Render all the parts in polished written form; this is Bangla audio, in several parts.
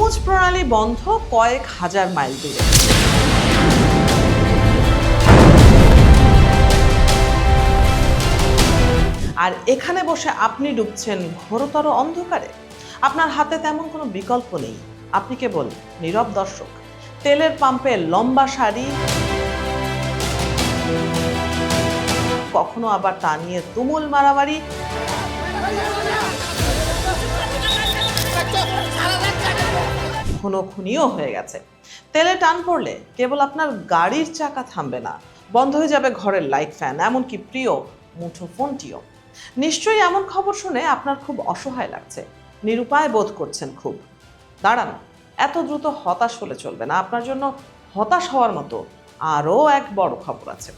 হরমুজ প্রণালী বন্ধ কয়েক হাজার মাইল দূরে। আর এখানে বসে আপনি ডুবছেন ঘোরতর অন্ধকারে। আপনার হাতে তেমন কোনো বিকল্প নেই, আপনি কেবল নীরব দর্শক। তেলের পাম্পে লম্বা সারি, কখনো আবার তা নিয়ে তুমুল মারামারি। খুনোখুনিও হয়ে গেছে। তেলে টান পড়লে কেবল আপনার গাড়ির চাকা থামবে না, বন্ধ হয়ে যাবে ঘরের লাইট, ফ্যান, এমনকি প্রিয় মুঠো ফোনটিও। নিশ্চয়ই এমন খবর শুনে আপনার খুব অসহায় লাগছে, নিরুপায় বোধ করছেন খুব। দাঁড়ান, এত দ্রুত হতাশ হলে চলবে না। আপনার জন্য হতাশ হওয়ার মতো আরও এক বড় খবর আছে।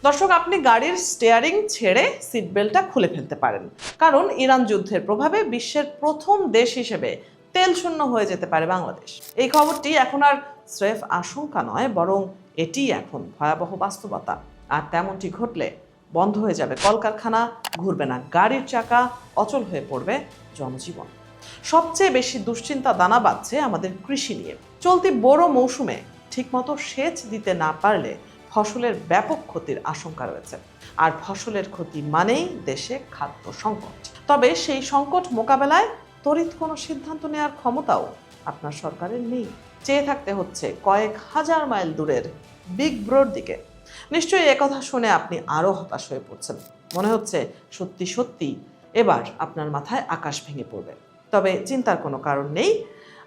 দর্শক, আপনি গাড়ির স্টিয়ারিং ছেড়ে সিট বেল্টটা খুলে ফেলতে পারেন, কারণ ইরান যুদ্ধের প্রভাবে বিশ্বের প্রথম দেশ হিসেবে তেল শূন্য হয়ে যেতে পারে বাংলাদেশ। এই খবরটি এখন আর স্রেফ আশঙ্কা নয়, বরং এটি এখন ভয়াবহ বাস্তবতা। আর তেমনটি ঘটলে বন্ধ হয়ে যাবে কলকারখানা, ঘুরবে না গাড়ির চাকা, অচল হয়ে পড়বে জনজীবন। সবচেয়ে বেশি দুশ্চিন্তা দানা বাঁধছে আমাদের কৃষি নিয়ে। চলতি বোরো মৌসুমে ঠিকমতো সেচ দিতে না পারলে ফসলের ব্যাপক ক্ষতির আশঙ্কা রয়েছে। আর ফসলের ক্ষতি মানেই দেশে খাদ্য সংকট। তবে সেই সংকট মোকাবেলায় তড়িৎ কোনো সিদ্ধান্ত নেওয়ার ক্ষমতাও আপনার সরকারের নেই। চেয়ে থাকতে হচ্ছে কয়েক হাজার মাইল দূরের বিগ ব্রোর দিকে। নিশ্চয়ই একথা শুনে আপনি আরও হতাশ হয়ে পড়ছেন। মনে হচ্ছে সত্যি সত্যি এবার আপনার মাথায় আকাশ ভেঙে পড়বে। তবে চিন্তার কোনো কারণ নেই।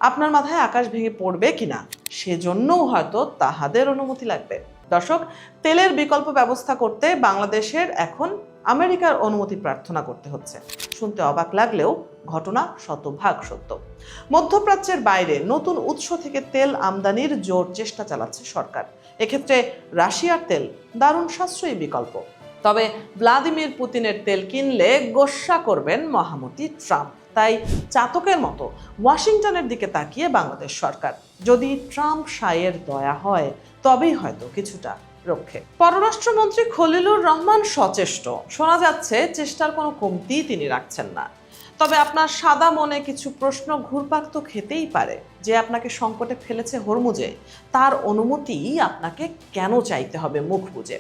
আপনার মাথায় আকাশ ভেঙে পড়বে কিনা সেজন্যও হয়তো তাহাদের অনুমতি লাগবে। দর্শক, তেলের বিকল্প ব্যবস্থা করতে বাংলাদেশের এখন আমেরিকার অনুমতি প্রার্থনা করতে হচ্ছে। শুনতে অবাক লাগলেও ঘটনা শতভাগ সত্য। মধ্যপ্রাচ্যের বাইরে নতুন উৎস থেকে তেল আমদানির জোর চেষ্টা চালাচ্ছে সরকার। এক্ষেত্রে রাশিয়ার তেল দারুণ সাশ্রয়ী বিকল্প। তবে ভ্লাদিমির পুতিনের তেল কিনলে গোস্বা করবেন মহামতি ট্রাম্প। তাই চাতকের মতো ওয়াশিংটনের দিকে তাকিয়ে বাংলাদেশ সরকার। যদি ট্রাম্প সায়ের দয়া হয় তবেই হয়তো কিছুটা রক্ষে। পররাষ্ট্রমন্ত্রী খলিলুর রহমান সচেষ্ট, শোনা যাচ্ছে চেষ্টার কোনো কমতি তিনি রাখছেন না। তবে আপনার সাদা মনে কিছু প্রশ্ন ঘুরপাক তো খেতেই পারে। যে আপনাকে সংকটে ফেলেছে হরমুজে, তার অনুমতি আপনাকে কেন চাইতে হবে মুখ বুজে?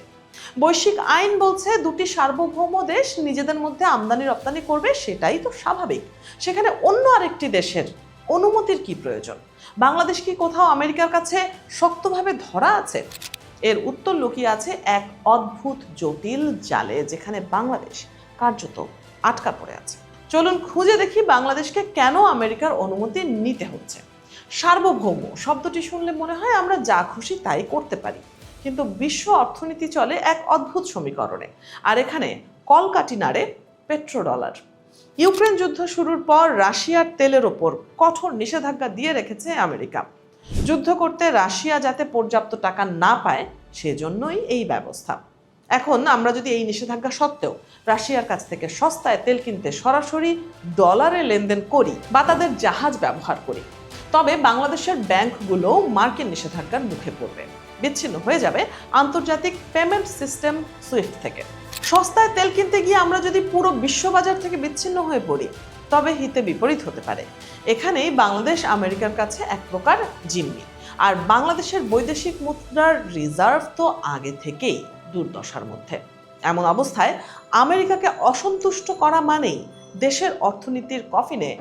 বৈশ্বিক আইন বলছে দুটি সার্বভৌম দেশ নিজেদের মধ্যে আমদানি রপ্তানি করবে, সেটাই তো স্বাভাবিক। সেখানে অন্য আরেকটি দেশের অনুমতির কি প্রয়োজন? বাংলাদেশ কি কোথাও আমেরিকার কাছে শক্তভাবে ধরা আছে? এর উত্তর লুকিয়ে আছে এক অদ্ভুত জটিল জালে, যেখানে বাংলাদেশ কার্যত আটকা পড়ে আছে। চলুন খুঁজে দেখি বাংলাদেশকে কেন আমেরিকার অনুমতি নিতে হচ্ছে। সার্বভৌম শব্দটি শুনলে মনে হয় আমরা যা খুশি তাই করতে পারি, কিন্তু বিশ্ব অর্থনীতি চলে এক অদ্ভুত সমীকরণে। আর এখানে কলকাঠি নাড়ে পেট্রোডলার। ইউক্রেন যুদ্ধ শুরুর পর রাশিয়ার তেলের ওপর কঠোর নিষেধাজ্ঞা দিয়ে রেখেছে আমেরিকা। যুদ্ধ করতে রাশিয়া যাতে পর্যাপ্ত টাকা না পায় সেজন্যই এই ব্যবস্থা। এখন আমরা যদি এই নিষেধাজ্ঞা সত্ত্বেও রাশিয়ার কাছ থেকে সস্তায় তেল কিনতে সরাসরি ডলারে লেনদেন করি বা তাদের জাহাজ ব্যবহার করি, তবে বাংলাদেশের ব্যাংকগুলো মার্কিন নিষেধাজ্ঞার মুখে পড়বে, বিচ্ছিন্ন হয়ে যাবে আন্তর্জাতিক পেমেন্ট সিস্টেম সুইফট থেকে। সস্তায় তেল কিনতে গিয়ে আমরা যদি পুরো বিশ্ববাজার থেকে বিচ্ছিন্ন হয়ে পড়ি, তবে হিতে বিপরীত হতে পারে। এখানেই বাংলাদেশ আমেরিকার কাছে এক প্রকার জিম্মি। আর বাংলাদেশের বৈদেশিক মুদ্রার রিজার্ভ তো আগে থেকেই দুর্দশার মধ্যে। এমন অবস্থায় আমেরিকাকে অসন্তুষ্ট করা মানেই দেশের অর্থনীতির কফিনে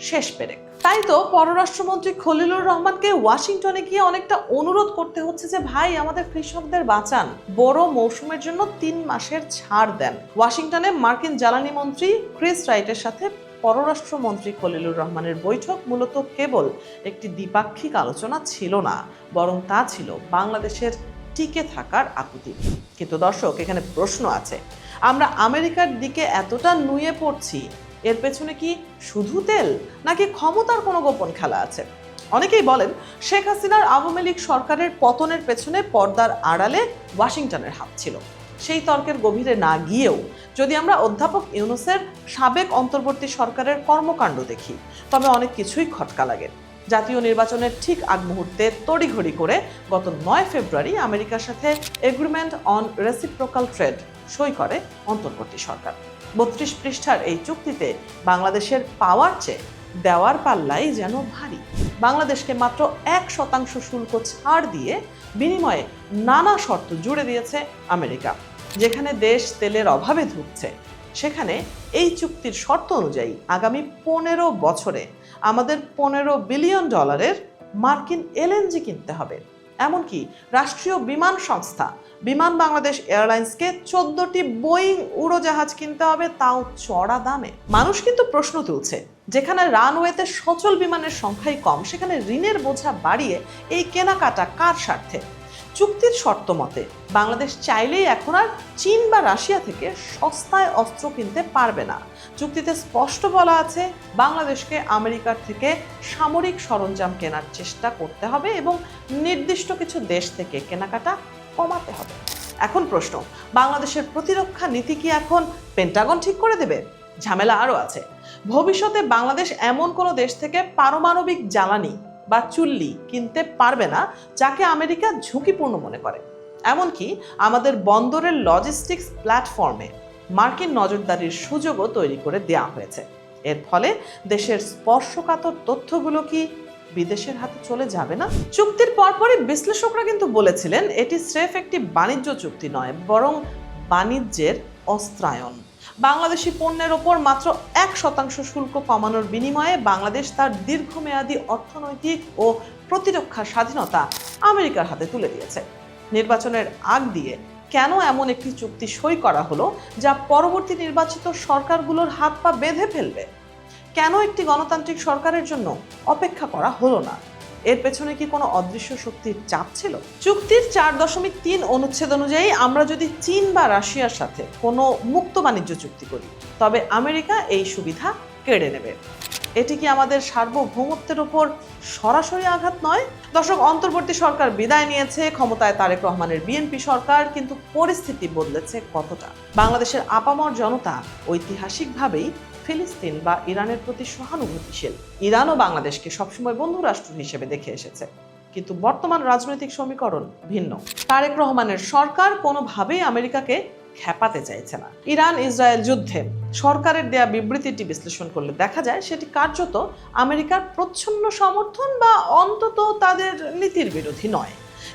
শেষ পেরেক। তাই তো পররাষ্ট্রমন্ত্রী খলিলুর রহমানকে ওয়াশিংটনে গিয়ে অনেকটা অনুরোধ করতে হচ্ছে যে ভাই, আমাদের কৃষকদের বাঁচান, বড় মৌসুমের জন্য 3 মাসের ছাড় দেন। ওয়াশিংটনে মার্কিন জ্বালানি মন্ত্রী ক্রিস রাইটের সাথে পররাষ্ট্রমন্ত্রী খলিলুর রহমানের বৈঠক মূলত কেবল একটি দ্বিপাক্ষিক আলোচনা ছিল না, বরং তা ছিল বাংলাদেশের টিকে থাকার আকুতি। কিন্তু দর্শক, এখানে প্রশ্ন আছে, আমরা আমেরিকার দিকে এতটা নুয়ে পড়ছি, এর পেছনে কি শুধু তেল, নাকি ক্ষমতার কোনো গোপন খেলা আছে? অনেকেই বলেন শেখ হাসিনার আওয়ামী লীগ সরকারের পতনের পেছনে পর্দার আড়ালে ওয়াশিংটনের হাত ছিল। সেই তর্কের গভীরে না গিয়েও যদি আমরা অধ্যাপক ইউনূসের সাবেক অন্তর্বর্তী সরকারের কর্মকাণ্ড দেখি, তবে অনেক কিছুই খটকা লাগে। জাতীয় নির্বাচনের ঠিক আগ মুহূর্তে তড়িঘড়ি করে গত 9 ফেব্রুয়ারি আমেরিকার সাথে এগ্রিমেন্ট অন রেসিপ্রোকাল ট্রেড সই করে অন্তর্বর্তী সরকার। 32 পৃষ্ঠার এই চুক্তিতে বাংলাদেশের পাওয়ার চেয়ে দেওয়ার পাল্লাই যেন ভারী। বাংলাদেশকে মাত্র 1% শুল্ক ছাড় দিয়ে বিনিময়ে নানা শর্ত জুড়ে দিয়েছে আমেরিকা। যেখানে দেশ তেলের অভাবে ধুঁকছে, সেখানে এই চুক্তির শর্ত অনুযায়ী আগামী 15 বছরে আমাদের $15 বিলিয়ন মার্কিন এলএনজি কিনতে হবে। এমনকি রাষ্ট্রীয় বিমান সংস্থা বিমান বাংলাদেশ এয়ারলাইন্সকে 14টি বোয়িং উড়োজাহাজ কিনতে হবে, তাও চড়া দামে। মানুষ কিন্তু প্রশ্ন তুলছে, যেখানে রানওয়েতে সচল বিমানের সংখ্যাই কম, সেখানে ঋণের বোঝা বাড়িয়ে এই কেনাকাটা কার স্বার্থে? চুক্তির শর্ত মতে বাংলাদেশ চাইলেই এখন আর চীন বা রাশিয়া থেকে সস্তায় অস্ত্র কিনতে পারবে না। চুক্তিতে স্পষ্ট বলা আছে, বাংলাদেশকে আমেরিকার থেকে সামরিক সরঞ্জাম কেনার চেষ্টা করতে হবে এবং নির্দিষ্ট কিছু দেশ থেকে কেনাকাটা কমাতে হবে। এখন প্রশ্ন, বাংলাদেশের প্রতিরক্ষা নীতি কি এখন পেন্টাগন ঠিক করে দেবে? ঝামেলা আরও আছে। ভবিষ্যতে বাংলাদেশ এমন কোনো দেশ থেকে পারমাণবিক জ্বালানি বা চুল্লি কিনতে পারবে না যাকে আমেরিকা ঝুঁকিপূর্ণ মনে করে। এমনকি আমাদের বন্দরের লজিস্টিক্স প্ল্যাটফর্মে মার্কিন নজরদারির সুযোগও তৈরি করে দেওয়া হয়েছে। এর ফলে দেশের স্পর্শকাতর তথ্যগুলো কি বিদেশের হাতে চলে যাবে না? চুক্তির পরপরই বিশ্লেষকরা কিন্তু বলেছিলেন, এটি স্রেফ একটি বাণিজ্য চুক্তি নয়, বরং বাণিজ্যের অস্ত্রায়ন। বাংলাদেশি পণ্যের ওপর মাত্র 1% শুল্ক কমানোর বিনিময়ে বাংলাদেশ তার দীর্ঘমেয়াদী অর্থনৈতিক ও প্রতিরক্ষা স্বাধীনতা আমেরিকার হাতে তুলে দিয়েছে। নির্বাচনের আগ দিয়ে কেন এমন একটি চুক্তি সই করা হলো যা পরবর্তী নির্বাচিত সরকারগুলোর হাত পা বেঁধে ফেলবে? কেন একটি গণতান্ত্রিক সরকারের জন্য অপেক্ষা করা হলো না? এর পেছনে কি কোনো অদৃশ্য শক্তির চাপ ছিল? চুক্তির 4.3 অনুচ্ছেদ অনুযায়ী আমরা যদি চীন বা রাশিয়ার সাথে কোনো মুক্ত বাণিজ্য চুক্তি করি, তবে আমেরিকা এই সুবিধা কেড়ে নেবে। এটি কি আমাদের সার্বভৌমত্বের উপর সরাসরি আঘাত নয়? দর্শক, অন্তর্বর্তী সরকার বিদায় নিয়েছে, ক্ষমতায় তারেক রহমানের বিএনপি সরকার, কিন্তু পরিস্থিতি বদলেছে কতটা? বাংলাদেশের আপামর জনতা ঐতিহাসিকভাবেই ফিলিস্তিন বা ইরানের প্রতি সহানুভূতিশীল। ইরানও বাংলাদেশকে সবসময় বন্ধু রাষ্ট্র হিসেবে দেখে এসেছে, কিন্তু বর্তমান রাজনৈতিক সমীকরণ ভিন্ন। তারেক রহমানের সরকার কোনোভাবেই আমেরিকাকে খেপাতে চাইছে না। ইরান ইসরায়েল যুদ্ধে সরকারের দেয়া বিবৃতিটি বিশ্লেষণ করলে দেখা যায় সেটি কার্যত আমেরিকার প্রচ্ছন্ন সমর্থন বা অন্তত তাদের নীতির বিরোধী নয়।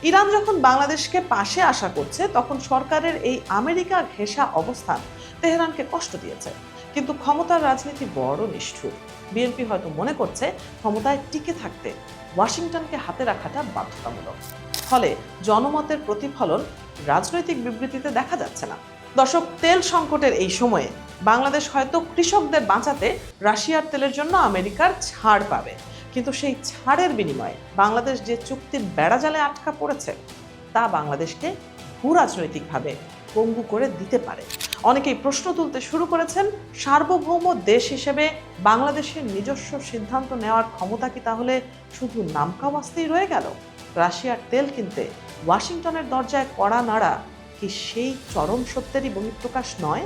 ইরান যখন বাংলাদেশকে পাশে আশা করছে, তখন সরকারের এই আমেরিকা ঘেঁষা অবস্থান তেহরানকে কষ্ট দিয়েছে। কিন্তু ক্ষমতার রাজনীতি বড় নিষ্ঠুর। বিএনপি হয়তো মনে করছে ক্ষমতায় টিকে থাকতে ওয়াশিংটনকে হাতে রাখাটা বাধ্যতামূলক। ফলে জনমতের প্রতিফলন রাজনৈতিক বিবৃতিতে দেখা যাচ্ছে না। দর্শক, তেল সংকটের এই সময়ে বাংলাদেশ হয়তো কৃষকদের বাঁচাতে রাশিয়ার তেলের জন্য আমেরিকার ছাড় পাবে, কিন্তু সেই ছাড়ের বিনিময়ে বাংলাদেশ যে চুক্তির বেড়াজালে আটকা পড়েছে, তা বাংলাদেশকে ভূরাজনৈতিকভাবে পঙ্গু করে দিতে পারে। অনেকেই প্রশ্ন তুলতে শুরু করেছেন, সার্বভৌম দেশ হিসেবে বাংলাদেশের নিজস্ব সিদ্ধান্ত নেওয়ার ক্ষমতা কি তাহলে শুধু নামকাওয়াস্তেই রয়ে গেল? রাশিয়ার তেল কিনতে ওয়াশিংটনের দরজায় কড়া নাড়া কি সেই চরম সত্যেরই বহিঃপ্রকাশ নয়?